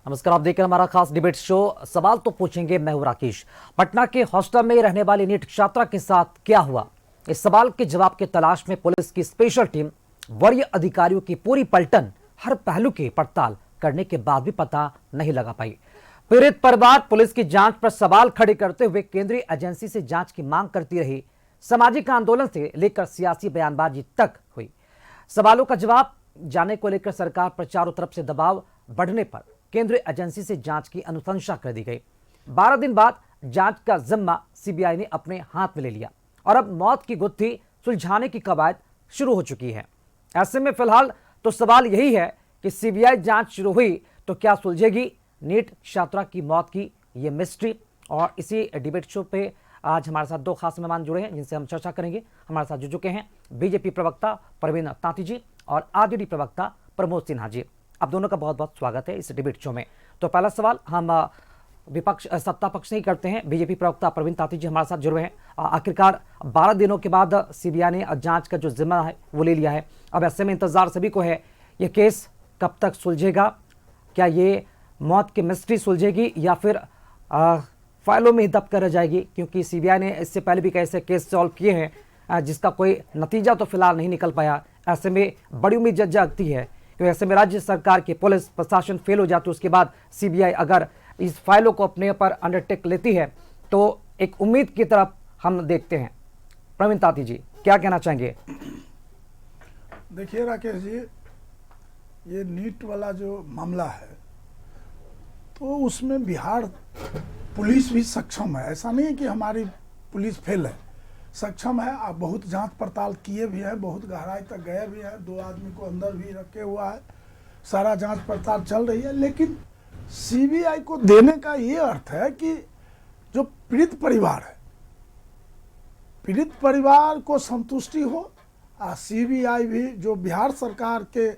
नमस्कार, आप देख रहे हैं हमारा खास डिबेट शो। सवाल तो पूछेंगे, मैं हूं राकेश। पटना के हॉस्टल में रहने वाली नीट छात्रा के साथ क्या हुआ, इस सवाल के जवाब की तलाश में पुलिस की स्पेशल टीम, वरीय अधिकारियों की पूरी पलटन, हर पहलू की पड़ताल करने के बाद भी पता नहीं लगा पाई। पीड़ित परिवार पुलिस की जांच पर सवाल खड़े करते हुए केंद्रीय एजेंसी से जांच की मांग करती रही। सामाजिक आंदोलन से लेकर सियासी बयानबाजी तक हुई। सवालों का जवाब जाने को लेकर सरकार पर चारों तरफ से दबाव बढ़ने पर केंद्रीय एजेंसी से जांच की अनुशंसा कर दी गई। 12 दिन बाद जांच का जिम्मा सीबीआई ने अपने हाथ में ले लिया और अब मौत की गुत्थी सुलझाने की कवायद शुरू हो चुकी है। ऐसे में फिलहाल तो सवाल यही है कि सीबीआई जांच शुरू हुई तो क्या सुलझेगी नीट छात्रा की मौत की ये मिस्ट्री। और इसी डिबेट शो पे आज हमारे साथ दो खास मेहमान जुड़े हैं जिनसे हम चर्चा करेंगे। हमारे साथ जुड़ चुके हैं बीजेपी प्रवक्ता प्रवीण तांती जी और आरजेडी प्रवक्ता प्रमोद सिन्हा जी। आप दोनों का बहुत बहुत स्वागत है इस डिबेट शो में। तो पहला सवाल हम विपक्ष सत्ता पक्ष से ही करते हैं। बीजेपी प्रवक्ता प्रवीण तांती जी हमारे साथ जुड़े हैं। आखिरकार 12 दिनों के बाद सीबीआई ने जांच का जो जिम्मा है वो ले लिया है। अब ऐसे में इंतजार सभी को है, ये केस कब तक सुलझेगा? क्या ये मौत की मिस्ट्री सुलझेगी या फिर फाइलों में ही दब कर रह जाएगी? क्योंकि सीबीआई ने इससे पहले भी कई ऐसे केस सॉल्व किए हैं जिसका कोई नतीजा तो फिलहाल नहीं निकल पाया। ऐसे में बड़ी उम्मीद जागती है कि ऐसे में राज्य सरकार की पुलिस प्रशासन फेल हो जाती है, उसके बाद सीबीआई अगर इस फाइलों को अपने ऊपर अंडरटेक लेती है तो एक उम्मीद की तरफ हम देखते हैं। प्रवीण तांती जी क्या कहना चाहेंगे? देखिए राकेश जी, ये नीट वाला जो मामला है तो उसमें बिहार पुलिस भी सक्षम है। ऐसा नहीं है कि हमारी पुलिस फेल है, सक्षम है। आप बहुत जांच पड़ताल किए भी हैं, बहुत गहराई तक गए भी हैं, 2 आदमी को अंदर भी रखे हुआ है, सारा जांच पड़ताल चल रही है। लेकिन सीबीआई को देने का ये अर्थ है कि जो पीड़ित परिवार है, पीड़ित परिवार को संतुष्टि हो। सीबीआई भी जो बिहार सरकार के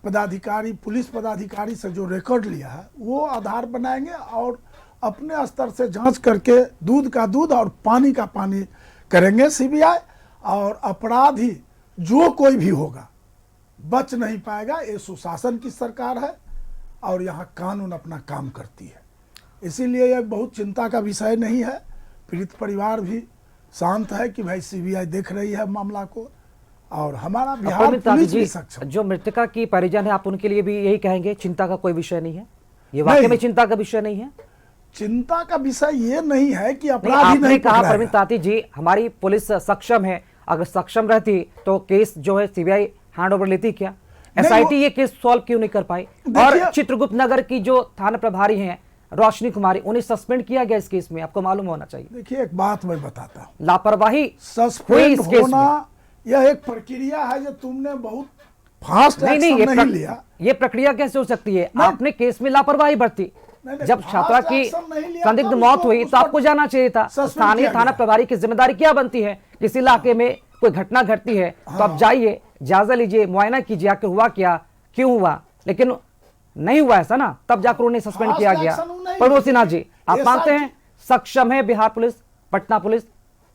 पदाधिकारी, पुलिस पदाधिकारी से जो रिकॉर्ड लिया है वो आधार बनाएंगे और अपने स्तर से जांच करके दूध का दूध और पानी का पानी करेंगे सीबीआई। और अपराधी जो कोई भी होगा बच नहीं पाएगा। ये सुशासन की सरकार है और यहाँ कानून अपना काम करती है, इसीलिए यह बहुत चिंता का विषय नहीं है। पीड़ित परिवार भी शांत है कि भाई सीबीआई देख रही है मामला को और हमारा बिहार पुलिस भी सक्षम। जो मृतका की परिजन है, आप उनके लिए भी यही कहेंगे चिंता का कोई विषय नहीं है? ये वाकई में चिंता का विषय नहीं है? चिंता का विषय ये नहीं है कि अपराधी आपने नहीं कहा प्रवीण तांती जी हमारी पुलिस सक्षम है, अगर सक्षम रहती तो केस जो है सीबीआई हैंड ओवर लेती क्या? एसआईटी ये केस सॉल्व क्यों नहीं कर पाई? और चित्रगुप्त नगर की जो थाना प्रभारी हैं रोशनी कुमारी, उन्हें सस्पेंड किया गया इस केस में, आपको मालूम होना चाहिए। देखिए एक बात मैं बताता हूँ, लापरवाही सस्पेंड होना यह एक प्रक्रिया है जो तुमने बहुत फास्ट एक्शन नहीं लिया। ये प्रक्रिया कैसे हो सकती है? आपने केस में लापरवाही बरती। जब छात्रा की संदिग्ध मौत हुई तो आपको जाना चाहिए था। स्थानीय थाना प्रभारी की जिम्मेदारी क्या बनती है? किसी इलाके में कोई घटना घटती है तो आप जाइए, जायजा लीजिए, मुआयना कीजिए आखिर हुआ क्या, क्यों हुआ। लेकिन नहीं हुआ ऐसा ना, तब जाकर उन्हें सस्पेंड किया गया। प्रमोद सिन्हा जी, आप मानते हैं सक्षम है बिहार पुलिस, पटना पुलिस?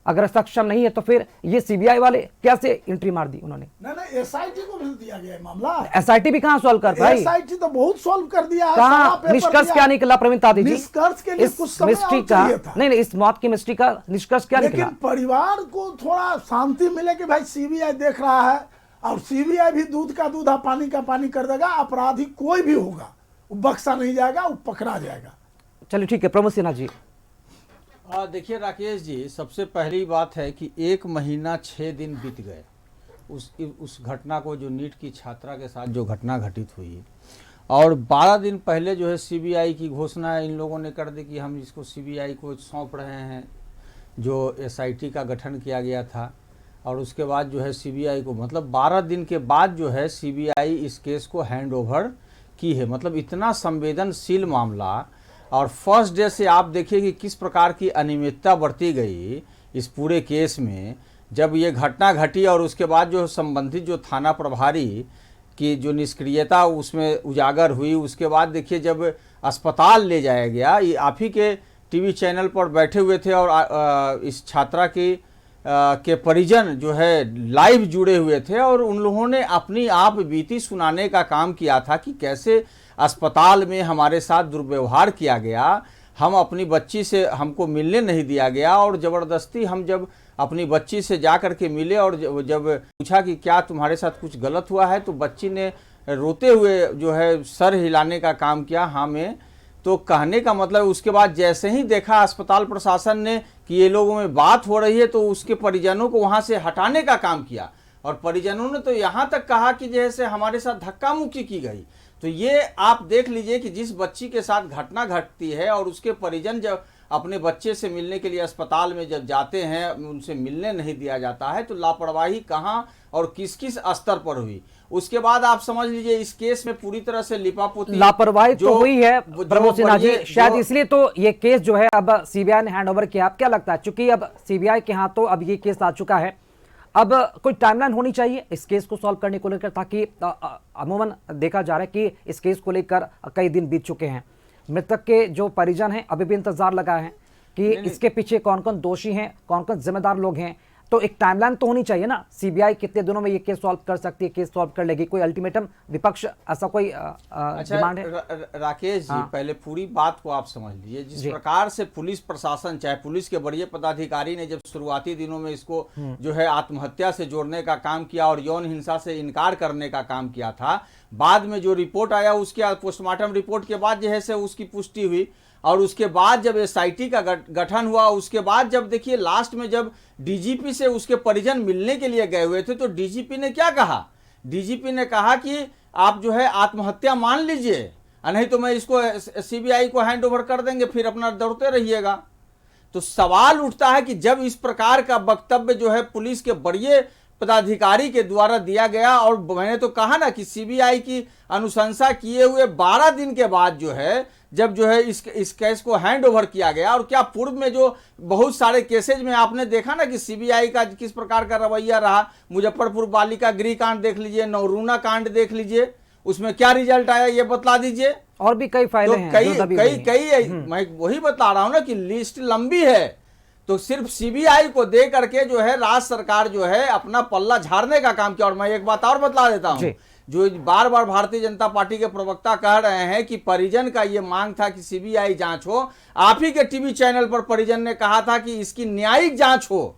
अगर सक्षम नहीं है तो फिर ये सीबीआई वाले कैसे एंट्री मार दी उन्होंने? नहीं, एसआईटी को भेज दिया गया मामला। एसआईटी भी कहां सॉल्व कर पाई? एसआईटी तो बहुत सॉल्व कर दिया है। कहां निष्कर्ष क्या निकला प्रवीण तांती जी? निष्कर्ष के लिए कुछ समय मिस्ट्री का नहीं, इस मौत की मिस्ट्री का निष्कर्ष क्या निकला? लेकिन परिवार को थोड़ा शांति मिले कि भाई सीबीआई देख रहा है और सीबीआई भी दूध का दूध और पानी का पानी कर देगा। अपराधी कोई भी होगा वो बख्शा नहीं जाएगा, वो पकड़ा जाएगा। चलिए ठीक है, प्रमोद सिन्हा जी। देखिए राकेश जी, सबसे पहली बात है कि 1 महीना 6 दिन बीत गए उस घटना को, जो नीट की छात्रा के साथ जो घटना घटित हुई, और 12 दिन पहले जो है सीबीआई की घोषणा इन लोगों ने कर दी कि हम इसको सीबीआई को सौंप रहे हैं, जो एसआईटी का गठन किया गया था। और उसके बाद जो है सीबीआई को, मतलब 12 दिन के बाद जो है सीबीआई इस केस को हैंड ओवर की है। मतलब इतना संवेदनशील मामला, और फर्स्ट डे से आप देखिए कि किस प्रकार की अनियमितता बरती गई इस पूरे केस में। जब ये घटना घटी और उसके बाद जो संबंधित जो थाना प्रभारी की जो निष्क्रियता उसमें उजागर हुई, उसके बाद देखिए जब अस्पताल ले जाया गया, ये आप ही के टीवी चैनल पर बैठे हुए थे और इस छात्रा की के परिजन जो है लाइव जुड़े हुए थे और उन लोगों ने अपनी आप बीती सुनाने का काम किया था कि कैसे अस्पताल में हमारे साथ दुर्व्यवहार किया गया, हम अपनी बच्ची से हमको मिलने नहीं दिया गया और ज़बरदस्ती हम जब अपनी बच्ची से जा कर के मिले और जब पूछा कि क्या तुम्हारे साथ कुछ गलत हुआ है, तो बच्ची ने रोते हुए जो है सर हिलाने का काम किया हाँ में। तो कहने का मतलब उसके बाद जैसे ही देखा अस्पताल प्रशासन ने कि ये लोगों में बात हो रही है तो उसके परिजनों को वहां से हटाने का काम किया और परिजनों ने तो यहाँ तक कहा कि जैसे हमारे साथ धक्का मुक्की की गई। तो ये आप देख लीजिए कि जिस बच्ची के साथ घटना घटती है और उसके परिजन जब अपने बच्चे से मिलने के लिए अस्पताल में जब जाते हैं उनसे मिलने नहीं दिया जाता है, तो लापरवाही कहाँ और किस किस स्तर पर हुई। उसके बाद आप समझ लीजिए इस केस में पूरी तरह से लिपापोती लापरवाही तो हुई है प्रमोद सिन्हा जी, शायद इसलिए तो ये केस जो है अब सीबीआई ने हैंडओवर किया। आप क्या लगता है, चूंकि अब सीबीआई के हाथों अब ये केस आ चुका है, अब कोई टाइमलाइन होनी चाहिए इस केस को सॉल्व करने को लेकर, ताकि अमूमन देखा जा रहा है कि इस केस को लेकर कई दिन बीत चुके हैं, मृतक के जो परिजन हैं अभी भी इंतजार लगा है कि इसके पीछे कौन कौन दोषी हैं, कौन कौन जिम्मेदार लोग हैं। तो एक टाइमलाइन तो होनी चाहिए ना, सीबीआई कितने दिनों में ये केस सॉल्व कर सकती है, केस सॉल्व कर लेगी, कोई अल्टीमेटम विपक्ष ऐसा कोई डिमांड है? राकेश जी पहले पूरी बात को आप समझ लीजिए। जिस प्रकार से पुलिस प्रशासन चाहे पुलिस के बड़े पदाधिकारी ने जब शुरुआती दिनों में इसको जो है आत्महत्या से जोड़ने का काम किया और यौन हिंसा से इनकार करने का काम किया था, बाद में जो रिपोर्ट आया उसके पोस्टमार्टम रिपोर्ट के बाद जो है से उसकी पुष्टि हुई और उसके बाद जब एसआईटी का गठन हुआ, उसके बाद जब देखिए लास्ट में जब डीजीपी से उसके परिजन मिलने के लिए गए हुए थे तो डीजीपी ने क्या कहा, डीजीपी ने कहा कि आप जो है आत्महत्या मान लीजिए, नहीं तो मैं इसको सीबीआई को हैंड ओवर कर देंगे, फिर अपना दौड़ते रहिएगा। तो सवाल उठता है कि जब इस प्रकार का वक्तव्य जो है पुलिस के बड़े पदाधिकारी के द्वारा दिया गया और मैंने तो कहा ना कि सीबीआई की अनुशंसा किए हुए 12 दिन के बाद जो है जब जो है इस केस को हैंड ओवर किया गया, और क्या पूर्व में जो बहुत सारे केसेज में आपने देखा ना कि सीबीआई का किस प्रकार का रवैया रहा, मुजफ्फरपुर बालिका गृह कांड देख लीजिए, नवरूना कांड देख लीजिए, उसमें क्या रिजल्ट आया ये बतला दीजिए। और भी कई फायदे हैं, कई मैं वही बता रहा हूं ना कि लिस्ट लंबी है। तो सिर्फ सीबीआई को दे करके जो है राज्य सरकार जो है अपना पल्ला झाड़ने का काम किया। और मैं एक बात और बतला देता हूं, जो बार बार भारतीय जनता पार्टी के प्रवक्ता कह रहे हैं कि परिजन का ये मांग था कि सीबीआई जांच हो, आप ही के टीवी चैनल पर परिजन ने कहा था कि इसकी न्यायिक जांच हो,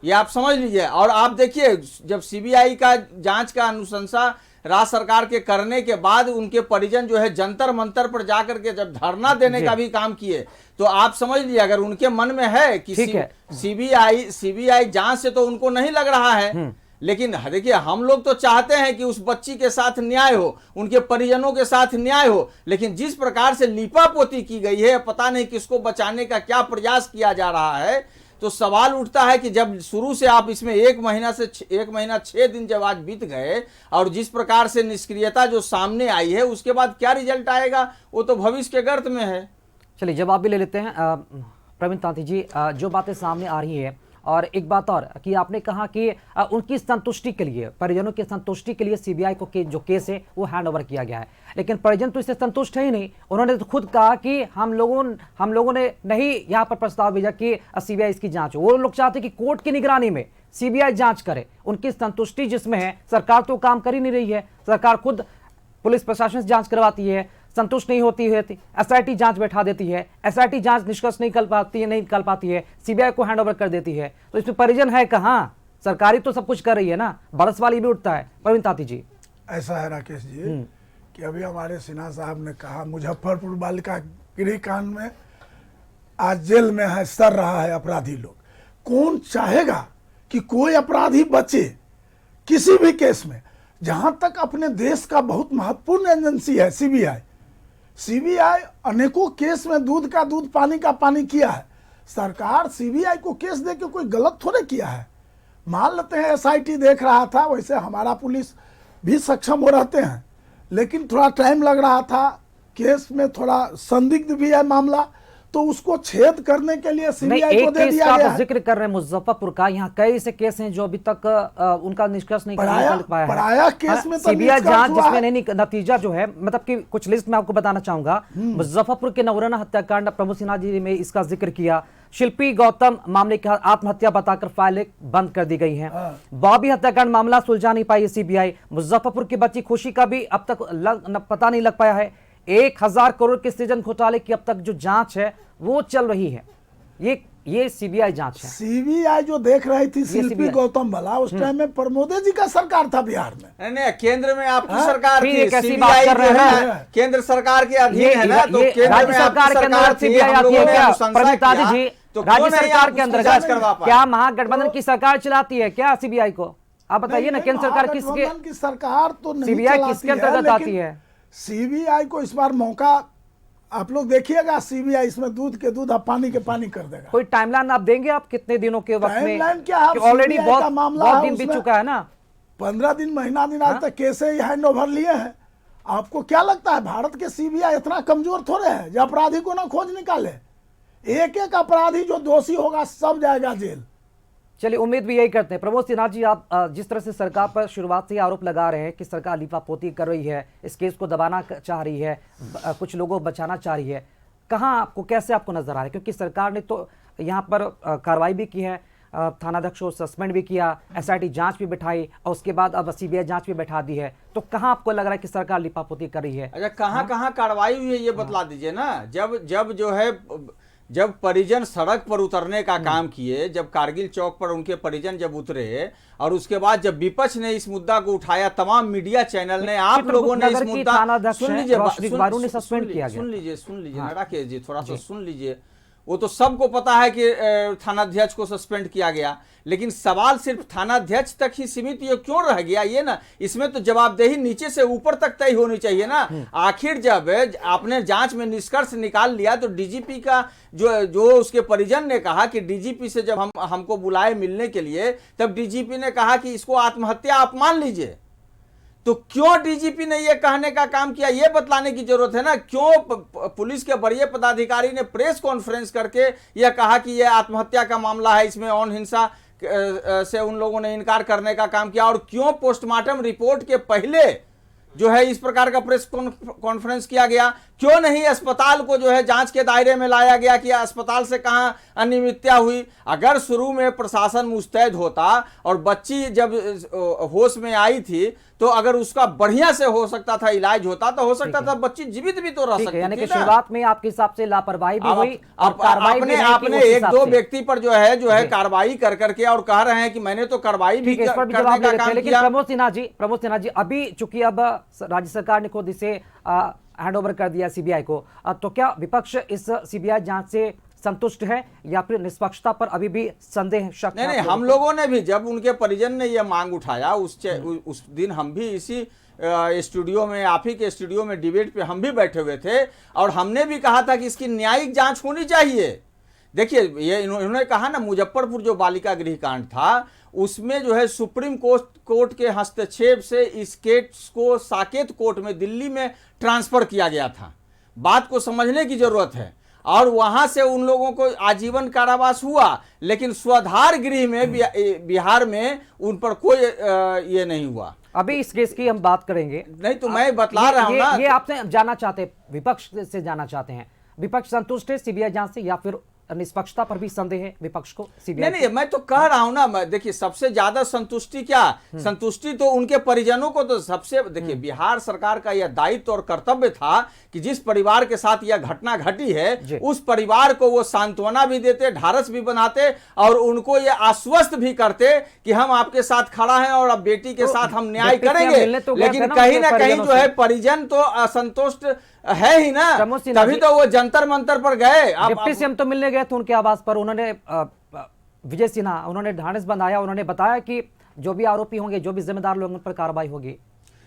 ये आप समझ लीजिए। और आप देखिए जब सीबीआई का जांच का अनुशंसा राज्य सरकार के करने के बाद उनके परिजन जो है जंतर मंतर पर जाकर के जब धरना देने का भी काम किए, तो आप समझ लीजिए अगर उनके मन में है कि सीबीआई जांच से तो उनको नहीं लग रहा है, लेकिन देखिए हम लोग तो चाहते हैं कि उस बच्ची के साथ न्याय हो, उनके परिजनों के साथ न्याय हो, लेकिन जिस प्रकार से लीपापोती की गई है, पता नहीं किसको बचाने का क्या प्रयास किया जा रहा है। तो सवाल उठता है कि जब शुरू से आप इसमें 1 महीना 6 दिन जब आज बीत गए और जिस प्रकार से निष्क्रियता जो सामने आई है, उसके बाद क्या रिजल्ट आएगा वो तो भविष्य के गर्त में है। चलिए जवाब भी ले लेते हैं प्रवीण तांती जी, जो बातें सामने आ रही है। और एक बात और कि आपने कहा कि उनकी संतुष्टि के लिए, परिजनों की संतुष्टि के लिए सीबीआई को जो केस है वो हैंड ओवर किया गया है, लेकिन परिजन तो इससे संतुष्ट है ही नहीं। उन्होंने तो खुद कहा कि हम लोगों ने नहीं यहाँ पर प्रस्ताव भेजा कि सीबीआई इसकी जांच हो। वो लोग चाहते कि कोर्ट की निगरानी में सीबीआई जांच करे। उनकी संतुष्टि जिसमें है, सरकार तो काम कर ही नहीं रही है, सरकार खुद पुलिस प्रशासन से जांच करवाती है, संतुष्ट नहीं होती है एसआईटी जांच बैठा देती है, एसआईटी जांच निष्कर्ष नहीं निकाल पाती है, सीबीआई को हैंडओवर कर देती है। तो इसमें परिजन है कहाँ? सरकारी तो सब कुछ कर रही है ना, बरस वाली भी उठता है। प्रवीण तांती जी, ऐसा है राकेश जी कि अभी हमारे सिन्हा साहब ने कहा मुजफ्फरपुर बालिका गृह कांड में आज जेल में है, सर रहा है अपराधी लोग। कौन चाहेगा कि कोई अपराधी बचे किसी भी केस में? जहां तक अपने देश का बहुत महत्वपूर्ण एजेंसी है सीबीआई अनेकों केस में दूध का दूध पानी का पानी किया है। सरकार सीबीआई को केस दे के कोई गलत थोड़े किया है। मान लेते हैं एसआईटी देख रहा था, वैसे हमारा पुलिस भी सक्षम हो रहते हैं, लेकिन थोड़ा टाइम लग रहा था, केस में थोड़ा संदिग्ध भी है मामला, तो उसको छेद करने के लिए सीबीआई को दे दिया गया है। जिक्र कर रहे हैं मुजफ्फरपुर का, यहाँ कई ऐसे केस हैं जो अभी तक उनका निष्कर्ष नहीं निकल पाया है। पराया केस में तो सीबीआई जांच जिसमें नहीं नतीजा जो है, मतलब कि कुछ लिस्ट में आपको बताना चाहूंगा। मुजफ्फरपुर के नवरूना हत्याकांड, प्रमोद सिन्हा जी ने इसका जिक्र किया। शिल्पी गौतम मामले की आत्महत्या बताकर फाइलें बंद कर दी गई हैं। हाँ। बॉबी हत्याकांड मामला सुलझा नहीं पाई सीबीआई। मुजफ्फरपुर की बच्ची खुशी का भी अब तक पता नहीं लग पाया है। 1000 करोड़ के सृजन घोटाले की अब तक जो जांच है वो चल रही है। ये सीबीआई जांच है। सीबीआई जो देख रही थी शिल्पी CBI गौतम वाला, उस टाइम में प्रमोदे जी का सरकार था बिहार में। नहीं नहीं, केंद्र में आपकी हाँ? सरकार फिर थी, ये कैसी सीबीआई बात कर रहे जो है हैं? केंद्र सरकार के अधीन है ना, तो ये केंद्र राज्य में सरकार आपकी के सरकार अंदर थी, सीबीआई हम आती लोगों है ने क्या? अनुशंसा प्रमितादी किया, जी, तो क्यों राज्य नहीं सरकार आप के उसको जांच अंतर्गत करवा पाए? क्या महागठबंधन की सरकार चलाती है क्या सीबीआई को? आप बताइए ना, केंद्र सरकार किसके? महागठबंधन की सरकार तो नहीं सीबीआई चलाती किसके अंतर्गत है, आती लेकिन है? सीबीआई को इस बार मौका, आप लोग देखिएगा, सीबीआई इसमें दूध के दूध और पानी के पानी कर देगा। कोई टाइमलाइन आप देंगे? आप कितने दिनों के वक्त में? टाइमलाइन क्या है? ऑलरेडी CBI बहुत का मामला बहुत है, दिन बीत उसमें चुका है ना। 15 दिन, महीना दिन आज तक केसे ही हैंड ओवर लिए हैं। आपको क्या लगता है भारत के सीबीआई इतना कमजोर थोड़े है जो अपराधी को ना खोज निकाले? एक एक अपराधी जो दोषी होगा सब जाएगा जेल। चलिए, उम्मीद भी यही करते हैं। प्रमोद सिन्हा जी, आप जिस तरह से सरकार पर शुरुआत से ही आरोप लगा रहे हैं कि सरकार लीपापोती कर रही है, इस केस को दबाना चाह रही है, कुछ लोगों को बचाना चाह रही है, कहाँ आपको, कैसे आपको नजर आ रहा है? क्योंकि सरकार ने तो यहाँ पर कार्रवाई भी की है, थानाध्यक्ष को सस्पेंड भी किया, एसआईटी जांच भी बिठाई और उसके बाद अब सीबीआई जांच भी बैठा दी है, तो कहाँ आपको लग रहा है कि सरकार लिपापोती कर रही है? अच्छा, कहाँ कहाँ कार्रवाई हुई है ये बतला दीजिए ना। जब जो है, जब परिजन सड़क पर उतरने का काम किए, जब कारगिल चौक पर उनके परिजन जब उतरे, और उसके बाद जब विपक्ष ने इस मुद्दा को उठाया, तमाम मीडिया चैनल ने, आप लोगों ने इस मुद्दा, सुन लीजिए ना राकेश जी, थोड़ा सा सुन लीजिए। वो तो सबको पता है कि थानाध्यक्ष को सस्पेंड किया गया, लेकिन सवाल सिर्फ थानाध्यक्ष तक ही सीमित ये क्यों रह गया? ये ना, इसमें तो जवाबदेही नीचे से ऊपर तक तय होनी चाहिए ना। आखिर जब आपने जांच में निष्कर्ष निकाल लिया तो डीजीपी का जो उसके परिजन ने कहा कि डीजीपी से जब हमको बुलाए मिलने के लिए, तब डीजीपी ने कहा कि इसको आत्महत्या आप मान लीजिए। तो क्यों डीजीपी ने यह कहने का काम किया, यह बतलाने की जरूरत है ना। क्यों पुलिस के वरीय पदाधिकारी ने प्रेस कॉन्फ्रेंस करके यह कहा कि यह आत्महत्या का मामला है, इसमें यौन हिंसा से उन लोगों ने इनकार करने का काम किया? और क्यों पोस्टमार्टम रिपोर्ट के पहले जो है इस प्रकार का प्रेस कॉन्फ्रेंस किया गया? क्यों नहीं अस्पताल को जो है जांच के दायरे में लाया गया कि अस्पताल से कहां अनियमितता हुई? अगर शुरू में प्रशासन मुस्तैद होता और बच्ची जब होश में आई थी, तो अगर उसका बढ़िया से हो सकता था, इलाज होता, तो हो सकता था बच्ची जीवित भी तो रह सकती थी। यानी कि शुरुआत में आपके हिसाब से लापरवाही भी हुई और कार्रवाई भी आपने एक दो व्यक्ति पर जो है कार्रवाई कर करके और कह रहे हैं कि मैंने तो कार्रवाई भी करने का काम लेकिन किया। प्रमोद सिन्हा जी, अभी चूंकि अब राज्य सरकार ने खुद इसे हैंड ओवर कर दिया सीबीआई को, तो क्या विपक्ष इस सीबीआई जांच से संतुष्ट है या फिर निष्पक्षता पर अभी भी संदेह, शक? नहीं, हम लोगों ने भी, जब उनके परिजन ने यह मांग उठाया, उस दिन हम भी इसी स्टूडियो में, आप ही के स्टूडियो में डिबेट पे हम भी बैठे हुए थे और हमने भी कहा था कि इसकी न्यायिक जांच होनी चाहिए। देखिए, ये इन्होंने कहा ना, मुजफ्फरपुर जो बालिका गृह कांड था, उसमें जो है सुप्रीम कोर्ट के हस्तक्षेप से इस केस को साकेत कोर्ट में दिल्ली में ट्रांसफर किया गया था। बात को समझने की जरूरत है। और वहां से उन लोगों को आजीवन कारावास हुआ, लेकिन स्वाधार गृह में बिहार में उन पर कोई ये नहीं हुआ। अभी इस केस की हम बात करेंगे। नहीं तो मैं बतला रहा हूं ना, ये आपसे जानना चाहते हैं, विपक्ष से जानना चाहते हैं, विपक्ष संतुष्ट है सीबीआई जांच से या फिर निष्पक्षता पर भी संदेह है विपक्ष को सीबीआई? नहीं, मैं तो कह रहा हूं ना, देखिए सबसे ज्यादा संतुष्टि क्या, संतुष्टि तो उनके परिजनों को तो सबसे, देखिए बिहार सरकार का यह दायित्व और कर्तव्य था कि जिस परिवार के साथ यह घटना घटी है, उस परिवार को वो सांत्वना भी देते, ढारस भी बनाते और उनको ये आश्वस्त भी करते कि हम आपके साथ खड़ा हैं और अब बेटी के साथ हम न्याय करेंगे। लेकिन कहीं ना कहीं जो है परिजन तो असंतुष्ट है ही ना, तभी तो वो जंतर मंतर पर गए। डिप्टी सीएम तो मिलने गए थे उनके आवास पर, उन्होंने विजय सिन्हा, उन्होंने ढांढस बंधाया, उन्होंने बताया कि जो भी आरोपी होंगे, जो भी जिम्मेदार लोग, उन पर कार्रवाई होगी।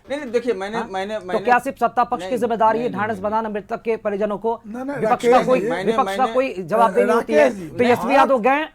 नहीं, देखिए मैंने तो क्या सिर्फ सत्ता पक्ष की जिम्मेदारी है ढांढस बंधाना मृतक के परिजनों को? विपक्ष का कोई जवाबदेही होती है? तेजस्वी यादव गए,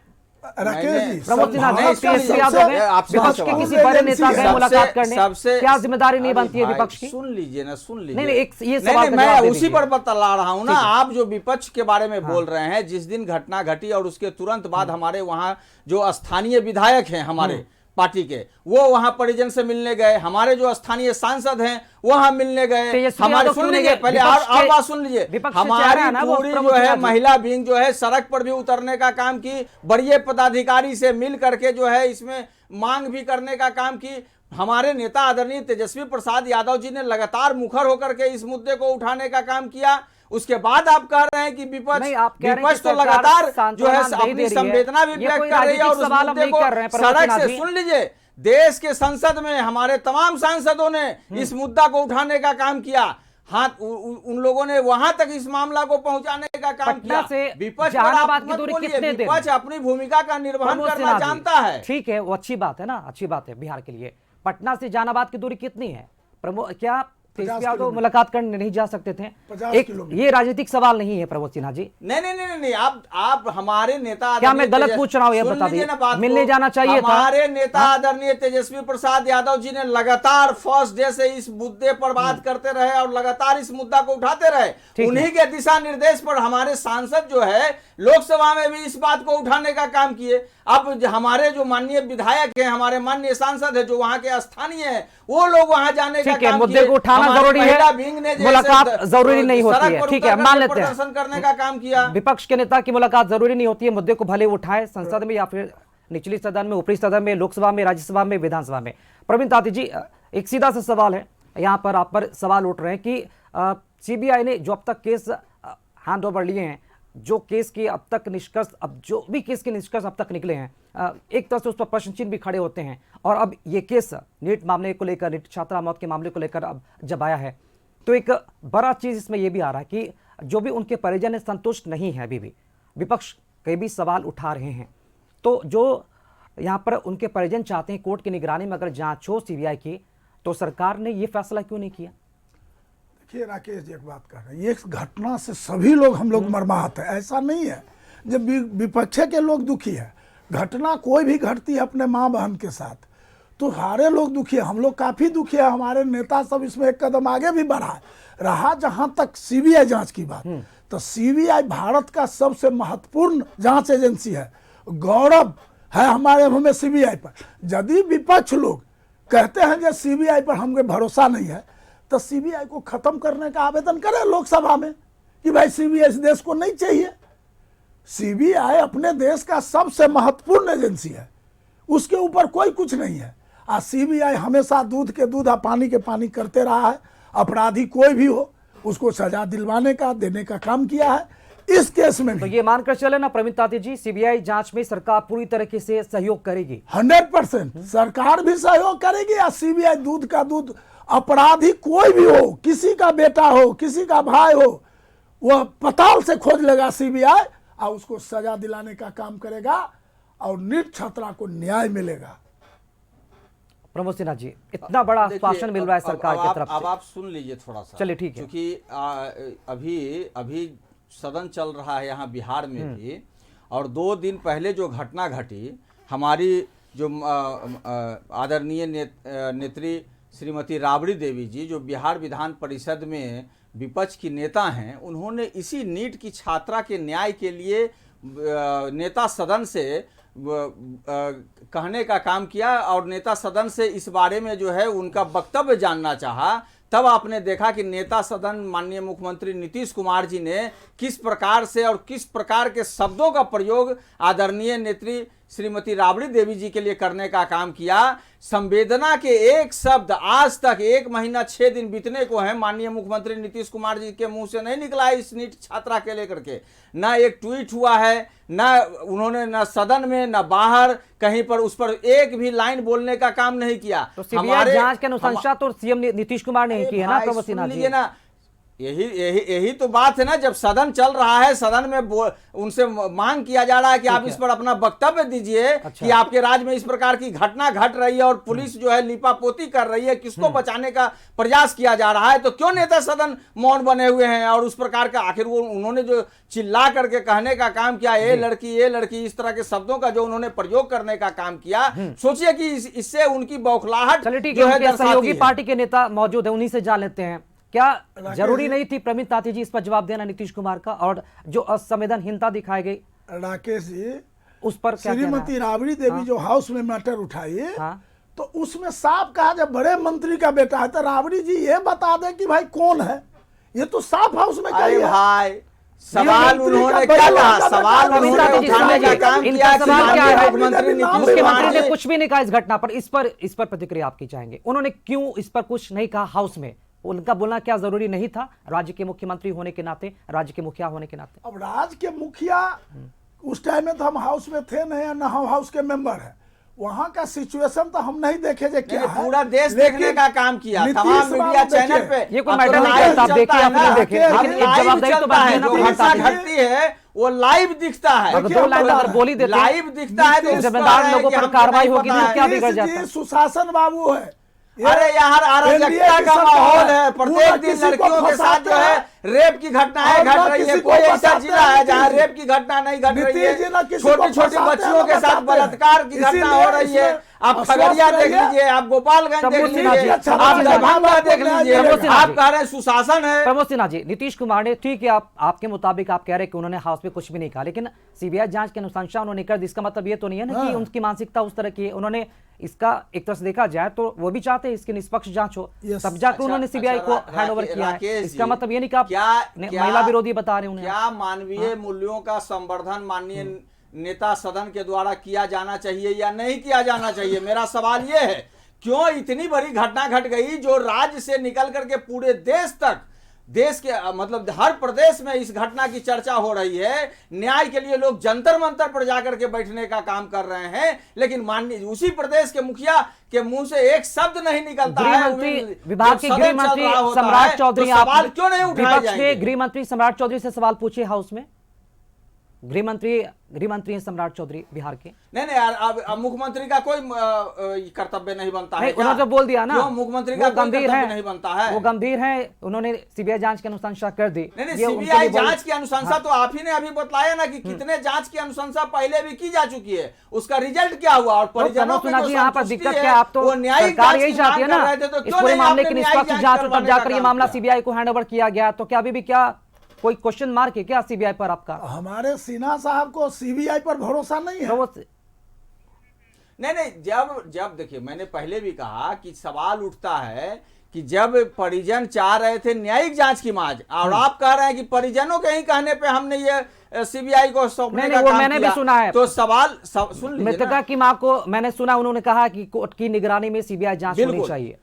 प्रमोद सिन्हा विपक्ष के किसी बड़े नेता गए मुलाकात करने, क्या जिम्मेदारी नहीं बनती है विपक्ष की? सुन लीजिए ना, सुन लीजिए। नहीं, ये सवाल मैं उसी पर बतला रहा हूं ना। आप जो विपक्ष के बारे में बोल रहे हैं, जिस दिन घटना घटी और उसके तुरंत बाद हमारे वहां जो स्थानीय विधायक हैं हमारे पार्टी के, वो वहां परिजन से मिलने गए। हमारे जो स्थानीय सांसद हैं वहां मिलने गए। तेजस्वी हमारे यादव सुन क्यों नहीं लीजिए गए? पहले, विपक्ष और के- बात सुन लीजिए, विपक्ष के चेहरा हमारी है ना वो पूरी प्रमुख जो है सिन्हा जी। महिला विंग जो है सड़क पर भी उतरने का काम की, बड़े पदाधिकारी से मिल करके जो है इसमें मांग भी करने का काम की। हमारे नेता आदरणीय तेजस्वी प्रसाद यादव जी ने लगातार मुखर होकर के इस मुद्दे को उठाने का काम किया। उसके बाद आप कह रहे हैं कि नहीं, आप कह रहे हैं विपक्ष कि तो सरकार लगातार जो है सांत्वना दे अपनी रही है। संवेदना भी ये व्यक्त कोई कर रही है और राजनीतिक उस सवाल हम मुद्दे नहीं को कर रहे हैं, प्रमुख सड़क सिन्हा से जी। सुन लीजिए। देश के संसद में हमारे तमाम सांसदों ने इस मुद्दा को उठाने का काम किया। हाँ, उन लोगों ने वहां तक इस मामला को पहुंचाने का काम पटना किया। से विपक्ष पर जहानाबाद आप की मत दूरी बोलिए, कितने दिन? विपक्ष अपनी भूमिका का निर्वहन प्रमोद करना सिन्हा जी, जानता है। ठीक है, वो अच्छी बात है ना, अच्छी बात है बिहार के लिए। पटना से जहानाबाद की दूरी कितनी है? क्या तेजस्वी यादव किलोमीटर। मुलाकात करने नहीं जा सकते थे? 50 एक किलोमीटर। ये राजनीतिक सवाल नहीं है प्रमोद सिन्हा जी। नहीं, आप हमारे नेता क्या मैं आदरणीय गलत पूछ रहा हूं? ये सुन बता लीजिए दीजिए। ना बात मिलने को। जाना चाहिए था। हमारे नेता आदरणीय तेजस्वी प्रसाद यादव जी ने लगातार फर्स्ट डे से इस मुद्दे पर बात करते रहे और लगातार इस मुद्दा को उठाते रहे। है। उन्हीं के दिशा निर्देश पर हमारे सांसद जो है लोकसभा में भी इस बात को उठाने का काम किए। अब हमारे जो माननीय विधायक हैं, हमारे माननीय सांसद है जो वहां के स्थानीय है, वो लोग वहां जाने का ठीक है, काम मुद्दे किए। को उठाना हमारी जरूरी है, महिला विंग ने जैसे मुलाकात जरूरी नहीं होती सड़क है। पर ठीक है, उतर मान करके लेते हैं। प्रदर्शन करने का काम किया। विपक्ष के नेता की मुलाकात जरूरी नहीं होती है, मुद्दे को भले उठाए संसद में या फिर निचली सदन में, ऊपरी सदन में, लोकसभा में, राज्यसभा में, विधानसभा में। प्रवीण ताती जी, एक सीधा सा सवाल है, यहाँ पर आप पर सवाल उठ रहे हैं कि सीबीआई ने जो अब तक केस हैंड ओवर लिए हैं, जो केस के अब तक निष्कर्ष, अब जो भी केस के निष्कर्ष अब तक निकले हैं, एक तरह से उस पर प्रश्न चिन्ह भी खड़े होते हैं। और अब ये केस नीट मामले को लेकर, नीट छात्रा मौत के मामले को लेकर अब जब आया है, तो एक बड़ा चीज इसमें यह भी आ रहा है कि जो भी उनके परिजन है संतुष्ट नहीं है। अभी भी विपक्ष कई भी सवाल उठा रहे हैं, तो जो यहाँ पर उनके परिजन चाहते हैं कोर्ट की निगरानी में अगर जांच हो सीबीआई की, तो सरकार ने यह फैसला क्यों नहीं किया? देखिए राकेश जी, एक बात कर रहे हैं, ये घटना से सभी लोग हम लोग मर्माहत है, ऐसा नहीं है। जब विपक्ष के लोग दुखी है, घटना कोई भी घटती है अपने माँ बहन के साथ, तो सारे लोग दुखी है। हम लोग काफ़ी दुखी है, हमारे नेता सब इसमें एक कदम आगे भी बढ़ा है। रहा जहाँ तक सीबीआई जांच की बात, तो सीबीआई भारत का सबसे महत्वपूर्ण जांच एजेंसी है। गौरव है हमारे हमें सीबीआई पर। यदि विपक्ष लोग कहते हैं कि सीबीआई पर हमें भरोसा नहीं है, तो सीबीआई को खत्म करने का आवेदन करें लोकसभा में कि भाई सीबीआई इस देश को नहीं चाहिए। सीबीआई अपने देश का सबसे महत्वपूर्ण एजेंसी है, उसके ऊपर कोई कुछ नहीं है। आज सीबीआई हमेशा दूध के दूध और पानी के पानी करते रहा है। अपराधी कोई भी हो उसको सजा दिलवाने का, देने का काम किया है। इस केस में तो भी ये मानकर चले ना प्रवीण ताती जी, सीबीआई जांच में सरकार पूरी तरीके से सहयोग करेगी? 100% सरकार भी सहयोग करेगी। या सीबीआई दूध का दूध, अपराधी कोई भी हो, किसी का बेटा हो, किसी का भाई हो, वह पताल से खोज लेगा सीबीआई और उसको सजा दिलाने का काम करेगा और नीट छात्रा को न्याय मिलेगा। प्रमोद सिन्हा जी, इतना बड़ा आश्वासन मिल रहा है सरकार की तरफ अब से। आप सुन लीजिए थोड़ा सा। चलिए ठीक है। क्योंकि अभी सदन चल रहा है यहाँ बिहार में भी, और 2 दिन पहले जो घटना घटी, हमारी जो आदरणीय नेत्री श्रीमती राबड़ी देवी जी, जो बिहार विधान परिषद में विपक्ष की नेता हैं, उन्होंने इसी नीट की छात्रा के न्याय के लिए नेता सदन से कहने का काम किया और नेता सदन से इस बारे में जो है उनका वक्तव्य जानना चाहा। तब आपने देखा कि नेता सदन माननीय मुख्यमंत्री नीतीश कुमार जी ने किस प्रकार से और किस प्रकार के शब्दों का प्रयोग आदरणीय नेत्री श्रीमती राबड़ी देवी जी के लिए करने का काम किया। संवेदना के एक शब्द आज तक 1 महीना 6 दिन बीतने को है, माननीय मुख्यमंत्री नीतीश कुमार जी के मुंह से नहीं निकला है इस नीट छात्रा के लेकर के। ना एक ट्वीट हुआ है, ना उन्होंने ना सदन में ना बाहर कहीं पर उस पर एक भी लाइन बोलने का काम नहीं किया। तो सीबीआई जांच की अनुशंसा तो सीएम नीतीश कुमार ने की है ना प्रमोद सिन्हा जी? ना, यही तो बात है ना। जब सदन चल रहा है, सदन में उनसे मांग किया जा रहा है कि आप इस पर अपना वक्तव्य दीजिए। अच्छा। कि आपके राज्य में इस प्रकार की घटना घट रही है और पुलिस जो है लिपापोती कर रही है, किसको बचाने का प्रयास किया जा रहा है, तो क्यों नेता सदन मौन बने हुए हैं? और उस प्रकार का आखिर वो उन्होंने जो चिल्ला करके कहने का काम किया, ये लड़की, इस तरह के शब्दों का जो उन्होंने प्रयोग करने का काम किया, सोचिए कि इससे उनकी बौखलाहट चलिए ठीक जो है, है उनके दर्शाती सहयोगी है। पार्टी के नेता मौजूद है, उन्हीं से जान लेते हैं। क्या जरूरी जी। नहीं थी प्रवीण ताती जी इस पर जवाब देना नीतीश कुमार का, और जो असंवेदनहीनता दिखाई गई? राकेश जी, उस पर क्या कहना है? श्रीमती राबड़ी देवी जो हाउस में मैटर उठाई, हाँ। तो उसमें साफ कहा जब बड़े मंत्री का बेटा है तो राबड़ी जी ये बता दें कि भाई कौन है, ये तो साफ हाउस में अरे कही है। भाई सवाल मंत्री उन्होंने का क्या बड़ा कहा, लड़का सवाल बेटा उन्होंने था। उठाने का काम इनका किया कि सवाल क्या माननीय है? मुख्यमंत्री नीतीश मुख्यमंत्री कुमार ने जी कुछ भी नहीं कहा इस घटना पर। इस पर प्रतिक्रिया आपकी चाहेंगे। उन्होंने क्यों इस पर कुछ नहीं कहा हाउस में? उनका बोलना क्या जरूरी नहीं था राज्य के मुख्यमंत्री होने के नाते, राज्य के मुखिया होने के नाते? अब राज्य के मुखिया उस टाइम में तो हम हाउस में थे नहीं, ना हम हाउस के मेंबर हैं। वहां का सिचुएशन तो हम नहीं देखे जे क्या है, पूरा देश लेकिन देखने का काम किया, नीतीश तमाम मीडिया बाबू चैनल देखिए, पे। ये कोई अब मैटर तो नहीं लाइव करता, आप चलता देखिए, है अपने ना, देखे। अब लेकिन एक लाइव जवाबदेही तो चलता है, बनती है ना जो पुलिस घटना साथी। घटती है वो लाइव दिखता है। अगर दो लाइन अगर बोल ही देते हैं, लाइव दिखता है तो जिम्मेदार लोगों पर कार्रवाई होगी तो क्या बिगड़ नीतीश जाता? जी सुशासन बाबू है। ये अरे यहाँ अराजकता NDA की का सरकार माहौल है, है। प्रत्येक वो दिन किसी को लड़कियों के साथ फंसाते जो है हैं। रेप की घटनाएं और घट ना रही है। किसी को कोई ऐसा फंसाते जिला हैं है जहाँ नीतीश रेप की घटना नहीं घट रही नीतीश जी ना है, किसी को छोटी छोटी फंसाते बच्चियों हैं, के ना साथ बताते हैं। बलात्कार की घटना इसीलिए हो रही है। इसमें आप आश्वस्त खगड़िया देख रहिए। लीजिए, आप गोपालगंज देख प्रमोद सिन्हा लीजिए, जी, आप दरभंगा देख लीजिए, प्रमोद सिन्हा आप जी। कह रहे हैं सुशासन है। प्रमोद सिन्हा जी, नीतीश कुमार ने, ठीक है, आपके मुताबिक आप कह रहे हैं कि उन्होंने हाउस में कुछ भी नहीं कहा, लेकिन सीबीआई जांच की अनुशंसा उन्होंने कर दी। इसका मतलब ये तो नहीं है ना कि उनकी मानसिकता उस तरह की है। उन्होंने इसका एक तरह से देखा जाए तो वो भी चाहते हैं इसकी निष्पक्ष जांच हो, Yes. तब जाकर उन्होंने सीबीआई को हैंड ओवर किया है। राकेश इसका जी, मतलब ये नहीं कि आप क्या महिला विरोधी बता रहे हैं उन्हें। क्या मानवीय मूल्यों का संवर्धन माननीय नेता सदन के द्वारा किया जाना चाहिए या नहीं किया जाना चाहिए? मेरा सवाल यह है, क्यों इतनी बड़ी घटना घट गई जो राज्य से निकल करके पूरे देश तक, देश के मतलब हर प्रदेश में इस घटना की चर्चा हो रही है। न्याय के लिए लोग जंतर मंतर पर जाकर के बैठने का काम कर रहे हैं, लेकिन माननीय उसी प्रदेश के मुखिया के मुंह से एक शब्द नहीं निकलता है। गृह मंत्री विभाग के जब गृह सदन चल मंत्री रहा होता सम्राट है, चौधरी, तो सवाल क्यों नहीं उठाए विपक्ष के जाएंगे? गृह मंत्री सम्राट चौधरी से सवाल पूछिए हाउस में। गृह मंत्री हैं सम्राट चौधरी बिहार के। नहीं यार, अब मुख्यमंत्री का कोई कर्तव्य नहीं बनता है नहीं, क्या? उन्होंने तो बोल दिया ना, क्यों मुख्यमंत्री का वो कोई गंभीर कर्तव्य है, नहीं बनता है? वो गंभीर है, उन्होंने सीबीआई जांच की अनुशंसा कर दी। नहीं ये उनके सीबीआई लिए बोल- जांच की अनुशंसा तो आप ही ने अभी बताया ना कि कितने जांच की अनुशंसा पहले भी की जा चुकी है, उसका रिजल्ट क्या हुआ? और परिजनों प्रमोद की सिन्हा जो जी, यहाँ पर संतुष्टि दिक्कत है, क्या है? आप तो वो न्यायिक सरकार जांच यही की चाहती है मांग ना, कर रहे थे, तो इस क्यों पूरे नहीं मामले आपने की न्यायिक निष्पक्ष जांच जांच, तब करवाने जाकर का ये काम मामला किया? सीबीआई को हैंड ओवर किया गया। तो क्या अभी भी क्या कोई क्वेश्चन मार्क है क्या सीबीआई पर आपका? हमारे सिन्हा साहब को सीबीआई पर भरोसा नहीं है। प्रमोद, नहीं जब देखिए, मैंने पहले भी कहा कि सवाल उठता है कि जब परिजन चाह रहे थे न्यायिक जांच की मांग, और आप कह रहे हैं कि परिजनों के ही कहने पे हमने ये सीबीआई को सौंपने नहीं, का वो काम मैंने भी किया। सुना है। तो सवाल सुन लीजिए मृतका ना। की मां को मैंने सुना, उन्होंने कहा कि कोर्ट की निगरानी में सीबीआई जांच होनी बिल्कुल। चाहिए।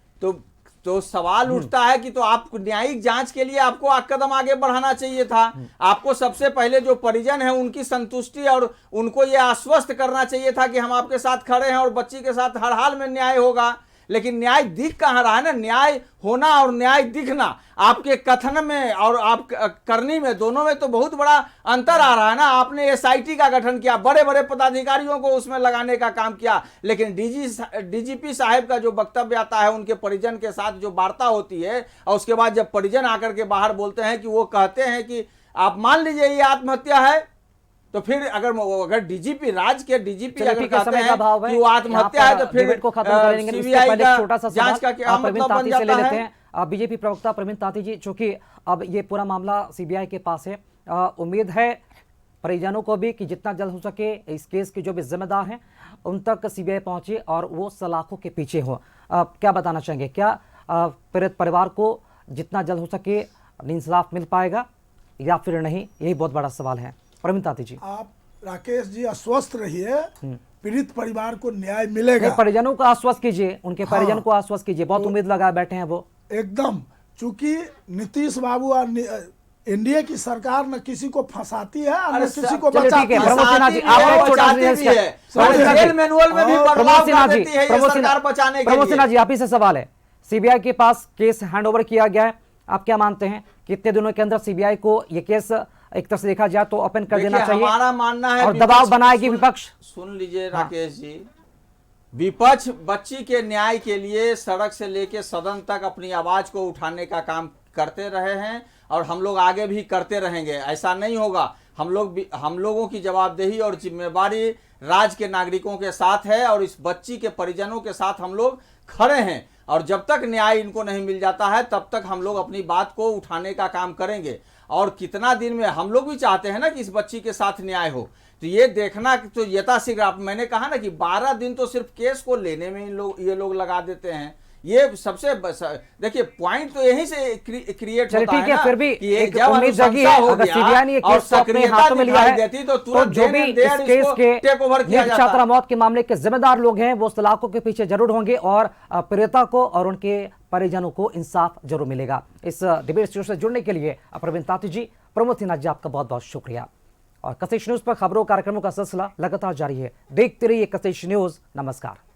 तो सवाल उठता है कि तो आप न्यायिक जांच के लिए आपको कदम आगे बढ़ाना चाहिए था। आपको सबसे पहले जो परिजन है उनकी संतुष्टि और उनको ये आश्वस्त करना चाहिए था कि हम आपके साथ खड़े हैं और बच्ची के साथ हर हाल में न्याय होगा। लेकिन न्याय दिख कहाँ रहा है ना, न्याय होना और न्याय दिखना आपके कथन में और आप करनी में, दोनों में तो बहुत बड़ा अंतर आ रहा है ना। आपने एसआईटी का गठन किया, बड़े बड़े पदाधिकारियों को उसमें लगाने का काम किया, लेकिन डीजीपी साहब का जो वक्तव्य आता है, उनके परिजन के साथ जो वार्ता होती है, और उसके बाद जब परिजन आकर के बाहर बोलते हैं कि वो कहते हैं कि आप मान लीजिए ये आत्महत्या है, तो फिर अगर डीजीपी राज्य के डीजीपी अगर कहते हैं कि वो आत्महत्या है, तो फिर सीबीआई का जांच का क्या मतलब बन जाता है? बीजेपी प्रवक्ता प्रवीण तांती जी, चूंकि अब ये पूरा मामला सीबीआई के पास है, उम्मीद है परिजनों को भी कि जितना जल्द हो सके इस केस के जो भी जिम्मेदार हैं उन तक सीबीआई पहुंचे और वो सलाखों के पीछे हो। क्या बताना चाहेंगे, क्या पीड़ित परिवार को जितना जल्द हो सके इंसाफ मिल पाएगा या फिर नहीं? यही बहुत बड़ा सवाल है। प्रवीण तांती जी, आप राकेश जी आश्वस्त रहिए, पीड़ित परिवार को न्याय मिलेगा। परिजनों को आश्वस्त कीजिए, उनके परिजन को आश्वस्त कीजिए, बहुत उम्मीद लगाए बैठे हैं वो। एकदम, चूंकि नीतीश बाबू और एनडीए की सरकार न किसी को फंसाती है और न किसी को चलिए, ठीक बचाती है। है। प्रमोद सिन्हा जी, आप एक छोटा सा बचाती भी है। जेल मैनुअल में भी बदलाव कर देती है ये सरकार बचाने के प्रमोद लिए। सिन्हा जी, आप ही से सवाल है, सीबीआई के पास केस हैंडओवर किया गया है, आप क्या मानते हैं कितने दिनों के अंदर सीबीआई को ये केस एक तरह से देखा जाए तो ओपन कर देना चाहिए? हमारा मानना है और दबाव बनाएगी विपक्ष। सुन लीजिए राकेश जी, विपक्ष बच्ची के न्याय के लिए सड़क से लेके सदन तक अपनी आवाज को उठाने का काम करते रहे हैं और हम लोग आगे भी करते रहेंगे। ऐसा नहीं होगा। हम लोगों की जवाबदेही और जिम्मेवारी राज्य के नागरिकों के साथ है और इस बच्ची के परिजनों के साथ हम लोग खड़े हैं। और जब तक न्याय इनको नहीं मिल जाता है तब तक हम लोग अपनी बात को उठाने का काम करेंगे। और कितना दिन में हम लोग भी चाहते हैं ना कि इस बच्ची के साथ न्याय हो, तो ये देखना तो यथाशीघ्र, आप मैंने कहा ना कि 12 दिन तो सिर्फ केस को लेने में ये लोग लगा देते हैं। ये सबसे देखिए पॉइंट तो यहीं से क्रिएट चलिए होता ठीक है, ना फिर भी कि एक जब उम्मीद जगी है अगर सीबीआई ने ये केस को अपने हाथों में लिया है तो तो जो भी इस केस के टेक ओवर किया नीट जाता। छात्रा मौत के मामले के जिम्मेदार लोग हैं वो सलाखों के पीछे जरूर होंगे और पीड़िता को और उनके परिजनों को इंसाफ जरूर मिलेगा। इस डिबेट शो से जुड़ने के लिए प्रवीण ताती जी, प्रमोद सिन्हा जी, आपका बहुत बहुत शुक्रिया। और कशिश न्यूज पर खबरों कार्यक्रमों का सिलसिला लगातार जारी है। देखते रहिए कशिश न्यूज। नमस्कार।